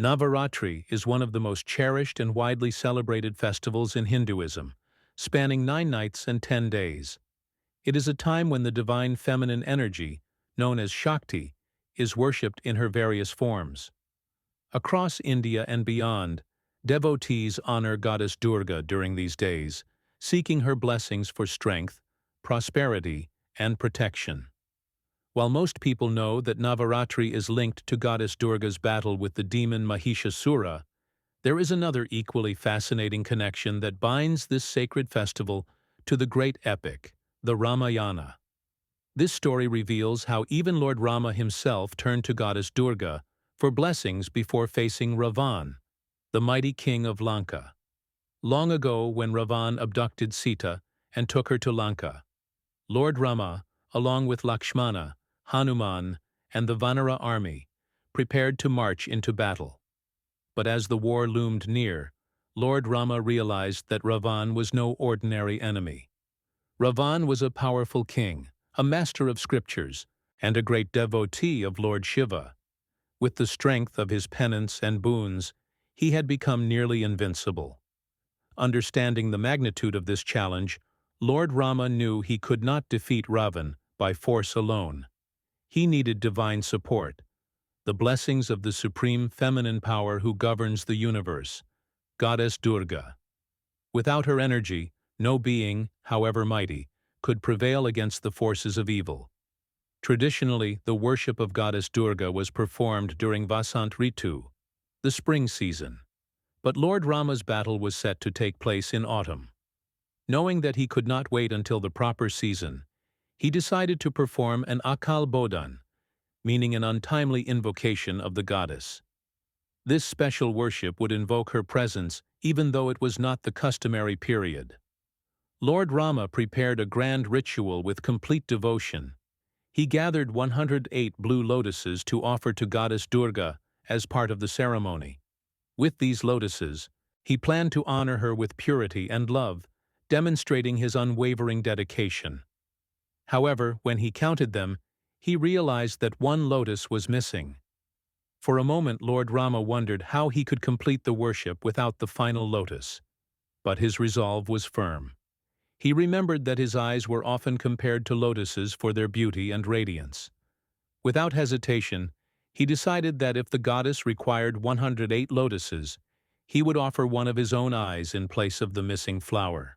Navaratri is one of the most cherished and widely celebrated festivals in Hinduism, spanning 9 nights and 10 days. It is a time when the divine feminine energy, known as Shakti, is worshipped in her various forms. Across India and beyond, devotees honor Goddess Durga during these days, seeking her blessings for strength, prosperity, and protection. While most people know that Navaratri is linked to Goddess Durga's battle with the demon Mahishasura, there is another equally fascinating connection that binds this sacred festival to the great epic, the Ramayana. This story reveals how even Lord Rama himself turned to Goddess Durga for blessings before facing Ravana, the mighty king of Lanka. Long ago, when Ravana abducted Sita and took her to Lanka, Lord Rama, along with Lakshmana, Hanuman, and the Vanara army, prepared to march into battle. But as the war loomed near, Lord Rama realized that Ravana was no ordinary enemy. Ravana was a powerful king, a master of scriptures, and a great devotee of Lord Shiva. With the strength of his penance and boons, he had become nearly invincible. Understanding the magnitude of this challenge, Lord Rama knew he could not defeat Ravana by force alone. He needed divine support, the blessings of the supreme feminine power who governs the universe, Goddess Durga. Without her energy, no being, however mighty, could prevail against the forces of evil. Traditionally, the worship of Goddess Durga was performed during Vasant Ritu, the spring season. But Lord Rama's battle was set to take place in autumn. Knowing that he could not wait until the proper season, he decided to perform an Akal-Bodhan, meaning an untimely invocation of the goddess. This special worship would invoke her presence even though it was not the customary period. Lord Rama prepared a grand ritual with complete devotion. He gathered 108 blue lotuses to offer to Goddess Durga as part of the ceremony. With these lotuses, he planned to honor her with purity and love, demonstrating his unwavering dedication. However, when he counted them, he realized that one lotus was missing. For a moment, Lord Rama wondered how he could complete the worship without the final lotus. But his resolve was firm. He remembered that his eyes were often compared to lotuses for their beauty and radiance. Without hesitation, he decided that if the goddess required 108 lotuses, he would offer one of his own eyes in place of the missing flower.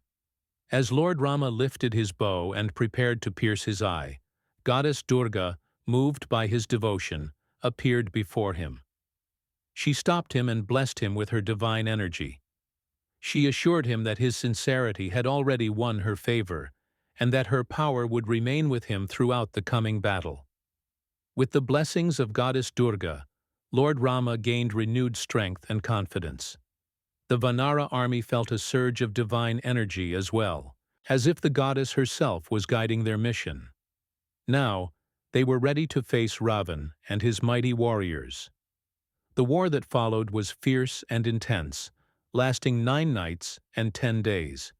As Lord Rama lifted his bow and prepared to pierce his eye, Goddess Durga, moved by his devotion, appeared before him. She stopped him and blessed him with her divine energy. She assured him that his sincerity had already won her favor, and that her power would remain with him throughout the coming battle. With the blessings of Goddess Durga, Lord Rama gained renewed strength and confidence. The Vanara army felt a surge of divine energy as well, as if the goddess herself was guiding their mission. Now, they were ready to face Ravana and his mighty warriors. The war that followed was fierce and intense, lasting 9 nights and 10 days.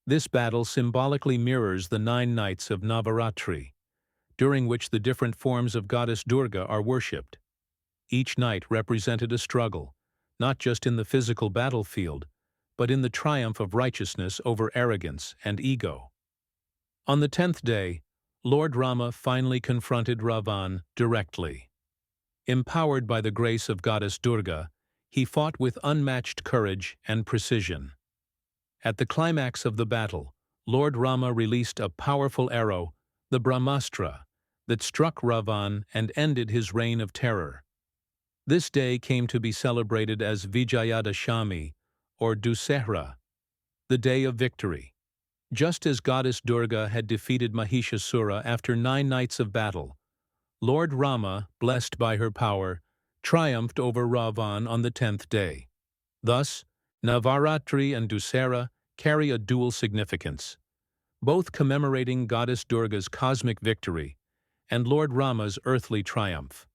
This battle symbolically mirrors the 9 nights of Navaratri, during which the different forms of Goddess Durga are worshipped. Each night represented a struggle, not just in the physical battlefield, but in the triumph of righteousness over arrogance and ego. On the 10th day, Lord Rama finally confronted Ravana directly. Empowered by the grace of Goddess Durga, he fought with unmatched courage and precision. At the climax of the battle, Lord Rama released a powerful arrow, the Brahmastra, that struck Ravana and ended his reign of terror. This day came to be celebrated as Vijayadashami, or Dussehra, the day of victory. Just as Goddess Durga had defeated Mahishasura after 9 nights of battle, Lord Rama, blessed by her power, triumphed over Ravana on the 10th day. Thus, Navaratri and Dussehra carry a dual significance, both commemorating Goddess Durga's cosmic victory and Lord Rama's earthly triumph.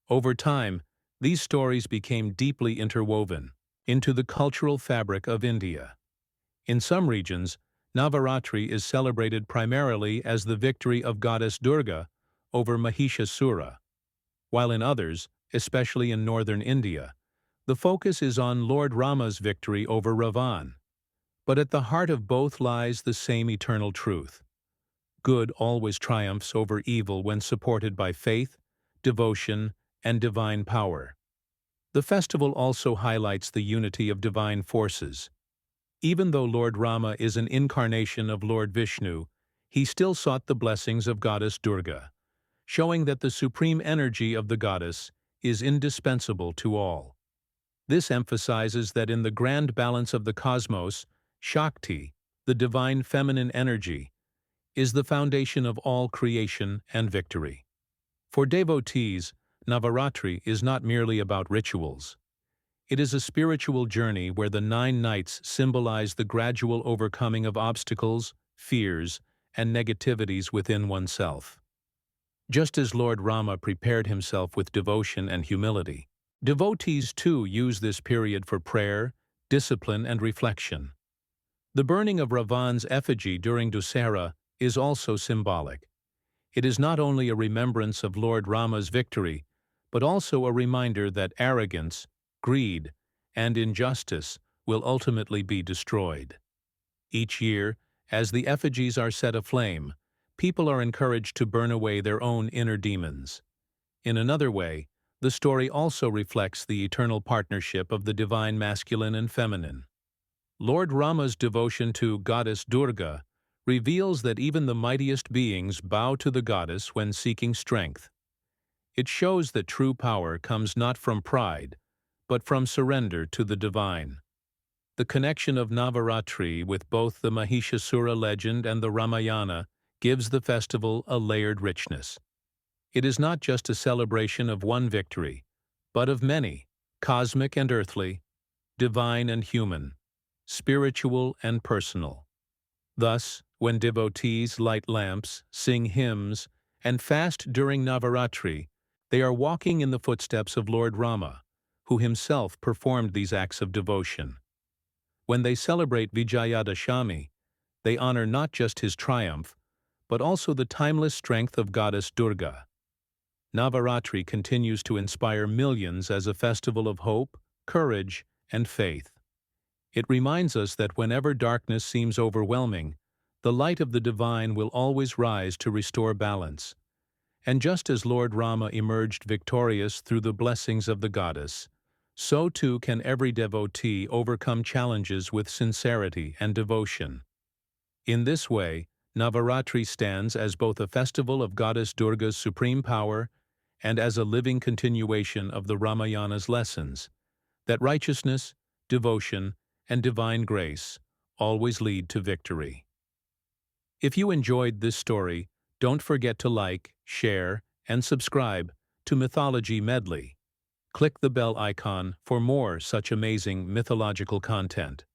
Over time, these stories became deeply interwoven into the cultural fabric of India. In some regions, Navaratri is celebrated primarily as the victory of Goddess Durga over Mahishasura, while in others, especially in northern India, The focus is on Lord Rama's victory over Ravana. But at the heart of both lies the same eternal truth. Good always triumphs over evil when supported by faith, devotion, and divine power. The festival also highlights the unity of divine forces. Even though Lord Rama is an incarnation of Lord Vishnu, he still sought the blessings of Goddess Durga, showing that the supreme energy of the goddess is indispensable to all. This emphasizes that in the grand balance of the cosmos, Shakti, the divine feminine energy, is the foundation of all creation and victory. For devotees, Navaratri is not merely about rituals. It is a spiritual journey where the 9 nights symbolize the gradual overcoming of obstacles, fears, and negativities within oneself. Just as Lord Rama prepared himself with devotion and humility, devotees too use this period for prayer, discipline, and reflection. The burning of Ravana's effigy during Dussehra is also symbolic. It is not only a remembrance of Lord Rama's victory, but also a reminder that arrogance, greed, and injustice will ultimately be destroyed. Each year, as the effigies are set aflame, people are encouraged to burn away their own inner demons. In another way, the story also reflects the eternal partnership of the divine masculine and feminine. Lord Rama's devotion to Goddess Durga reveals that even the mightiest beings bow to the goddess when seeking strength. It shows that true power comes not from pride, but from surrender to the divine. The connection of Navaratri with both the Mahishasura legend and the Ramayana gives the festival a layered richness. It is not just a celebration of one victory, but of many, cosmic and earthly, divine and human, spiritual and personal. Thus, when devotees light lamps, sing hymns, and fast during Navaratri, they are walking in the footsteps of Lord Rama, who himself performed these acts of devotion. When they celebrate Vijayadashami, they honor not just his triumph, but also the timeless strength of Goddess Durga. Navaratri continues to inspire millions as a festival of hope, courage, and faith. It reminds us that whenever darkness seems overwhelming, the light of the divine will always rise to restore balance. And just as Lord Rama emerged victorious through the blessings of the goddess, so too can every devotee overcome challenges with sincerity and devotion. In this way, Navaratri stands as both a festival of Goddess Durga's supreme power and as a living continuation of the Ramayana's lessons, that righteousness, devotion, and divine grace always lead to victory. If you enjoyed this story, don't forget to like, share, and subscribe to Mythology Medley. Click the bell icon for more such amazing mythological content.